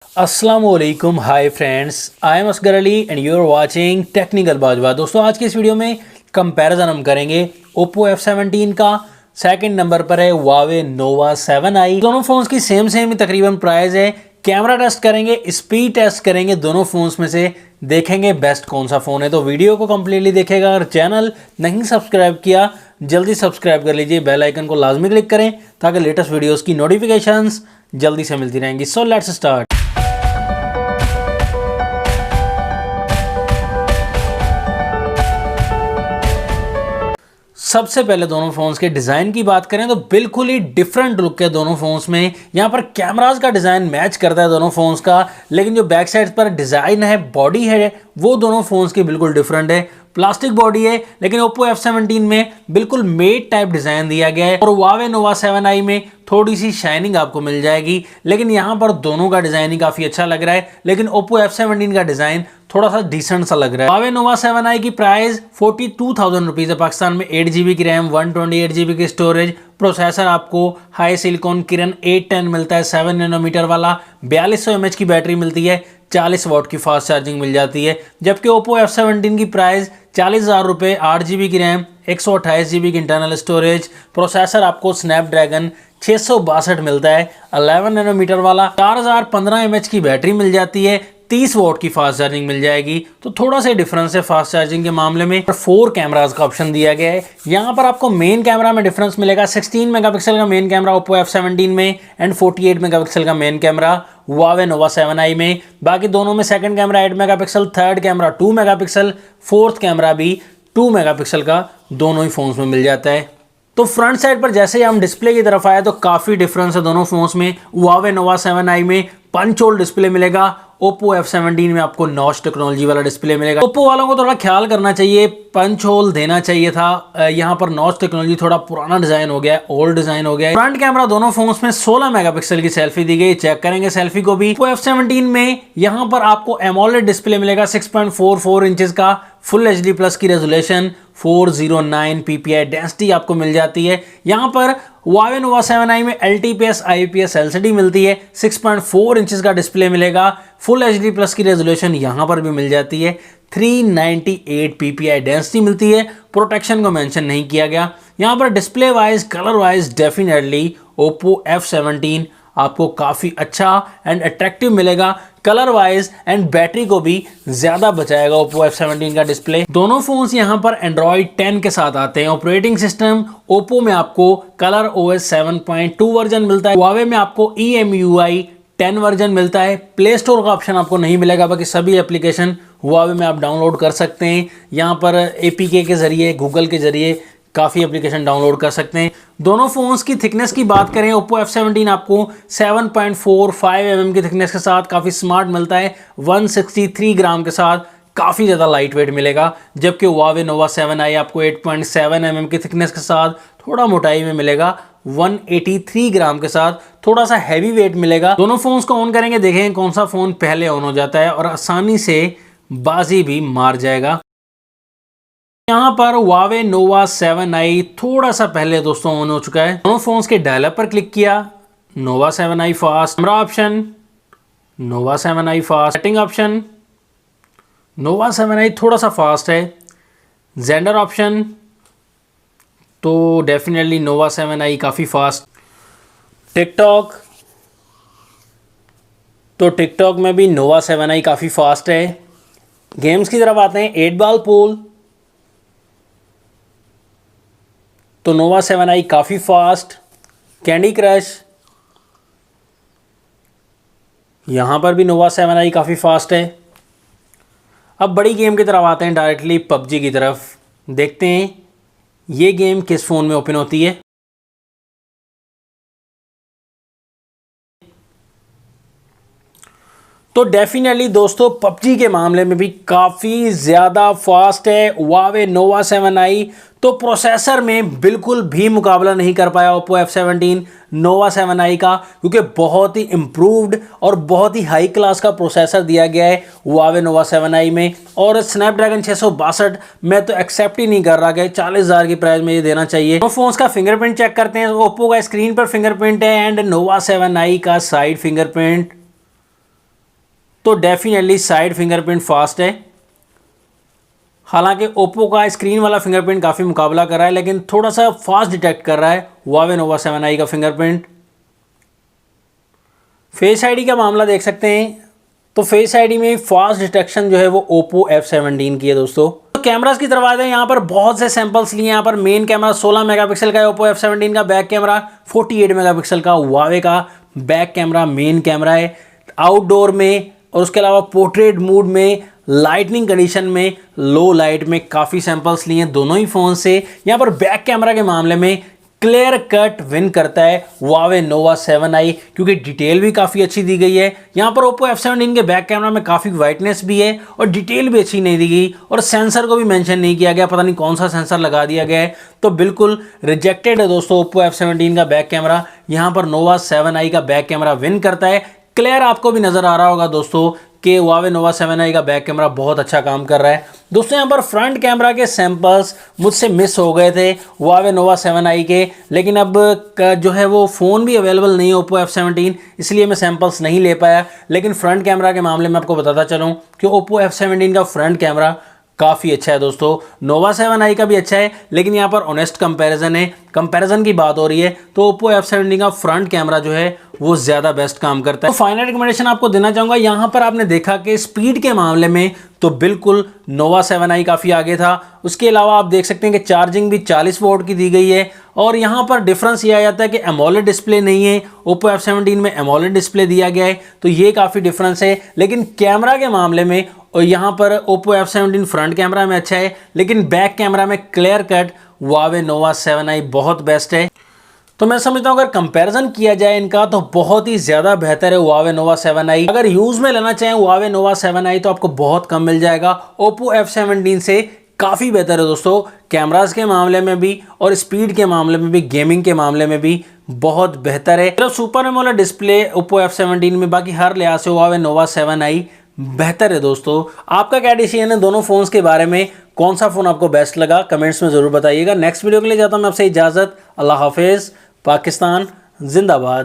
अस्सलामुअलैकुम, hi friends, I am Asghar Ali and you are watching technical Bajwa. दोस्तों, आज की इस वीडियो में कंपैरिजन हम करेंगे ओप्पो F17 का। सेकंड नंबर पर है Huawei Nova 7i। दोनों फोन्स की सेम ही तकरीबन प्राइस है। कैमरा टेस्ट करेंगे, स्पीड टेस्ट करेंगे, दोनों फोन्स में से देखेंगे बेस्ट कौन सा फ़ोन है। तो वीडियो को कंप्लीटली देखेगा। अगर चैनल नहीं सब्सक्राइब किया जल्दी सब्सक्राइब कर लीजिए, बेल आइकन को लाजमी क्लिक करें ताकि लेटेस्ट वीडियोस की नोटिफिकेशंस जल्दी से मिलती रहेंगी। So let's start. सबसे पहले दोनों फोन्स के डिज़ाइन की बात करें तो बिल्कुल ही डिफरेंट लुक है दोनों फोन्स में। यहाँ पर कैमरास का डिज़ाइन मैच करता है दोनों फोन्स का, लेकिन जो बैक साइड पर डिज़ाइन है, बॉडी है, वो दोनों फोन्स की बिल्कुल डिफरेंट है। प्लास्टिक बॉडी है, लेकिन ओप्पो F17 में बिल्कुल मेट टाइप डिज़ाइन दिया गया है और Huawei Nova 7i में थोड़ी सी शाइनिंग आपको मिल जाएगी। लेकिन यहाँ पर दोनों का डिज़ाइन ही काफ़ी अच्छा लग रहा है, लेकिन ओप्पो F17 का डिज़ाइन थोड़ा सा डिसेंट सा लग रहा है। Huawei Nova 7i की प्राइस 42,000 रुपीज़ है पाकिस्तान में। 8GB की रैम, 128GB की स्टोरेज, प्रोसेसर आपको हाई सिलिकॉन किरण 810 मिलता है 7 नैनोमीटर वाला। 4200 mAh की बैटरी मिलती है, 40 वाट की फास्ट चार्जिंग मिल जाती है। जबकि ओप्पो F17 की प्राइस 40,000 रुपये, 8GB की रैम, 128GB की इंटरनल स्टोरेज, प्रोसेसर आपको स्नैपड्रैगन 662 मिलता है 11 नैनोमीटर वाला। 4015 mAh की बैटरी मिल जाती है, 30 वोट की फास्ट चार्जिंग मिल जाएगी। तो थोड़ा सा डिफरेंस है फास्ट चार्जिंग के मामले में। 4 कैमरास का ऑप्शन दिया गया है। यहाँ पर आपको मेन कैमरा में डिफरेंस मिलेगा। 16 मेगापिक्सल का मेन कैमरा ओप्पो F17 में एंड 48 मेगापिक्सल का main camera Huawei Nova 7i में। बाकी दोनों में second camera 8 megapixel, third camera 2 megapixel, fourth camera भी 2 मेगापिक्सल का दोनों ही फोन्स में मिल जाता है। तो फ्रंट साइड पर जैसे ही हम डिस्प्ले की तरफ आए तो काफ़ी डिफरेंस है दोनों फोन्स में। Huawei Nova 7i में पंच होल डिस्प्ले मिलेगा, ओप्पो F17 में आपको नॉच टेक्नोलॉजी वाला डिस्प्ले मिलेगा। ओप्पो वालों को थोड़ा ख्याल करना चाहिए, पंच होल देना चाहिए था। यहाँ पर नॉच टेक्नोलॉजी थोड़ा पुराना डिजाइन हो गया है, ओल्ड डिजाइन हो गया है। फ्रंट कैमरा दोनों फोन्स में 16 मेगापिक्सल की सेल्फी दी गई, चेक करेंगे सेल्फी को भी। ओप्पो F17 में यहाँ पर आपको एमोलेड डिस्प्ले मिलेगा 6.44 इंचेस का, फुल HD प्लस की रेजोल्यूशन, 409 ppi डेंसिटी आपको मिल जाती है। यहाँ पर Huawei Nova 7i में LTPS IPS LCD मिलती है, 6.4 इंचेस का डिस्प्ले मिलेगा, फुल HD प्लस की रेजोल्यूशन यहाँ पर भी मिल जाती है, 398 ppi डेंसिटी मिलती है। प्रोटेक्शन को मेंशन नहीं किया गया। यहाँ पर display wise, colour wise definitely Oppo F17 आपको काफ़ी अच्छा एंड अट्रैक्टिव मिलेगा कलर वाइज, एंड बैटरी को भी ज़्यादा बचाएगा ओप्पो F17 का डिस्प्ले। दोनों फोन्स यहाँ पर एंड्रॉयड 10 के साथ आते हैं। ऑपरेटिंग सिस्टम ओप्पो में आपको कलर OS 7.2 वर्जन मिलता है, Huawei में आपको EMUI 10 वर्जन मिलता है। प्ले स्टोर का ऑप्शन आपको नहीं मिलेगा, बाकी सभी एप्लीकेशन Huawei में आप डाउनलोड कर सकते हैं। यहाँ पर APK के जरिए, गूगल के जरिए काफ़ी एप्लीकेशन डाउनलोड कर सकते हैं। दोनों फोन्स की थिकनेस की बात करें, ओप्पो F17 आपको 7.45 mm की थिकनेस के साथ काफ़ी स्मार्ट मिलता है, 163 ग्राम के साथ काफ़ी ज़्यादा लाइट वेट मिलेगा। जबकि Huawei Nova 7i आपको 8.7 mm की थिकनेस के साथ थोड़ा मोटाई में मिलेगा, 183 ग्राम के साथ थोड़ा सा हैवी वेट मिलेगा। दोनों फोन्स को ऑन करेंगे, देखें कौन सा फ़ोन पहले ऑन हो जाता है और आसानी से बाजी भी मार जाएगा। यहाँ पर Huawei Nova 7i थोड़ा सा पहले दोस्तों ऑन हो चुका है। दोनों फोन्स के डायलअप पर क्लिक किया, Nova 7i fast, camera option, Nova 7i fast, setting option, Nova 7i थोड़ा सा फास्ट है, जेंडर ऑप्शन, तो डेफिनेटली Nova 7i काफ़ी फास्ट। टिकटॉक, तो टिकटॉक में भी Nova 7i काफ़ी फास्ट है। गेम्स की तरफ आते हैं, 8 बॉल पूल, तो Nova 7i काफ़ी फास्ट। कैंडी क्रश, यहाँ पर भी Nova 7i काफ़ी फास्ट है। अब बड़ी गेम की तरफ आते हैं, डायरेक्टली PUBG की तरफ। देखते हैं ये गेम किस फ़ोन में ओपन होती है। तो डेफिनेटली दोस्तों PUBG के मामले में भी काफ़ी ज़्यादा फास्ट है Huawei Nova 7i। तो प्रोसेसर में बिल्कुल भी मुकाबला नहीं कर पाया ओप्पो F17 Nova 7i का, क्योंकि बहुत ही इम्प्रूव्ड और बहुत ही हाई क्लास का प्रोसेसर दिया गया है Huawei Nova 7i में। और स्नैपड्रैगन 662 मैं तो एक्सेप्ट ही नहीं कर रहा कि 40,000 की प्राइस में ये देना चाहिए। तो फोन्स का फिंगरप्रिंट चेक करते हैं। ओप्पो का स्क्रीन पर फिंगरप्रिंट है एंड Nova 7i का साइड फिंगरप्रिंट तो डेफिनेटली साइड फिंगरप्रिंट फास्ट है। हालांकि ओप्पो का स्क्रीन वाला फिंगरप्रिंट काफ़ी मुकाबला कर रहा है, लेकिन थोड़ा सा फास्ट डिटेक्ट कर रहा है Huawei Nova 7i का फिंगरप्रिंट। फेस आईडी का मामला देख सकते हैं, तो फेस आईडी में फास्ट डिटेक्शन जो है वो Oppo F17 की है दोस्तों। तो कैमरास की तरफ आते हैं, यहाँ पर बहुत से सैंपल्स लिए। यहाँ पर मेन कैमरा 16 मेगापिक्सल का है Oppo F17 का, बैक कैमरा 48 मेगापिक्सल का Huawei का बैक कैमरा मेन कैमरा है। आउटडोर में और उसके अलावा पोर्ट्रेट मोड में, लाइटनिंग कंडीशन में, लो लाइट में काफ़ी सैंपल्स लिए हैं दोनों ही फ़ोन से। यहाँ पर बैक कैमरा के मामले में क्लियर कट विन करता है Huawei Nova 7i, क्योंकि डिटेल भी काफ़ी अच्छी दी गई है। यहाँ पर Oppo F17 के बैक कैमरा में काफ़ी वाइटनेस भी है और डिटेल भी अच्छी नहीं दी गई, और सेंसर को भी मेंशन नहीं किया गया, पता नहीं कौन सा सेंसर लगा दिया गया है। तो बिल्कुल रिजेक्टेड है दोस्तों Oppo F17 का बैक कैमरा। यहाँ पर Nova 7i का बैक कैमरा विन करता है। क्लियर आपको भी नज़र आ रहा होगा दोस्तों कि Huawei Nova 7i का बैक कैमरा बहुत अच्छा काम कर रहा है। दोस्तों यहाँ पर फ्रंट कैमरा के सैंपल्स मुझसे मिस हो गए थे Huawei Nova 7i के, लेकिन अब जो है वो फ़ोन भी अवेलेबल नहीं है Oppo F17, इसलिए मैं सैंपल्स नहीं ले पाया। लेकिन फ्रंट कैमरा के मामले में आपको बताता चलूँ कि Oppo F17 का फ्रंट कैमरा काफ़ी अच्छा है दोस्तों। Nova 7i का भी अच्छा है, लेकिन यहाँ पर ऑनेस्ट कंपैरिजन है, कंपैरिजन की बात हो रही है, तो Oppo F17 का फ्रंट कैमरा जो है वो ज़्यादा बेस्ट काम करता है। तो फाइनल रिकमेंडेशन आपको देना चाहूँगा, यहाँ पर आपने देखा कि स्पीड के मामले में तो बिल्कुल Nova 7i काफ़ी आगे था। उसके अलावा आप देख सकते हैं कि चार्जिंग भी 40 वोल्ट की दी गई है, और यहाँ पर डिफरेंस ये आ जाता है कि एमोलेड डिस्प्ले नहीं है, Oppo F17 में एमोलेड डिस्प्ले दिया गया है, तो ये काफ़ी डिफरेंस है। लेकिन कैमरा के मामले में और यहाँ पर Oppo F17 फ्रंट कैमरा में अच्छा है, लेकिन बैक कैमरा में clear cut Huawei Nova 7i बहुत बेस्ट है। तो मैं समझता हूँ अगर कंपैरिजन किया जाए इनका तो बहुत ही ज़्यादा बेहतर है Huawei Nova 7i। अगर यूज़ में लेना चाहें Huawei Nova 7i तो आपको बहुत कम मिल जाएगा। Oppo F17 से काफ़ी बेहतर है दोस्तों, कैमरास के मामले में भी और स्पीड के मामले में भी, गेमिंग के मामले में भी बहुत बेहतर है। तो super AMOLED display Oppo F17 में, बाकी हर लिहाज से Huawei Nova 7i बेहतर है दोस्तों। आपका क्या डिसीजन है दोनों फ़ोन्स के बारे में? कौन सा फ़ोन आपको बेस्ट लगा कमेंट्स में ज़रूर बताइएगा। नेक्स्ट वीडियो के लिए जाता हूँ मैं आपसे इजाज़त। अल्लाह हाफिज़। पाकिस्तान जिंदाबाद।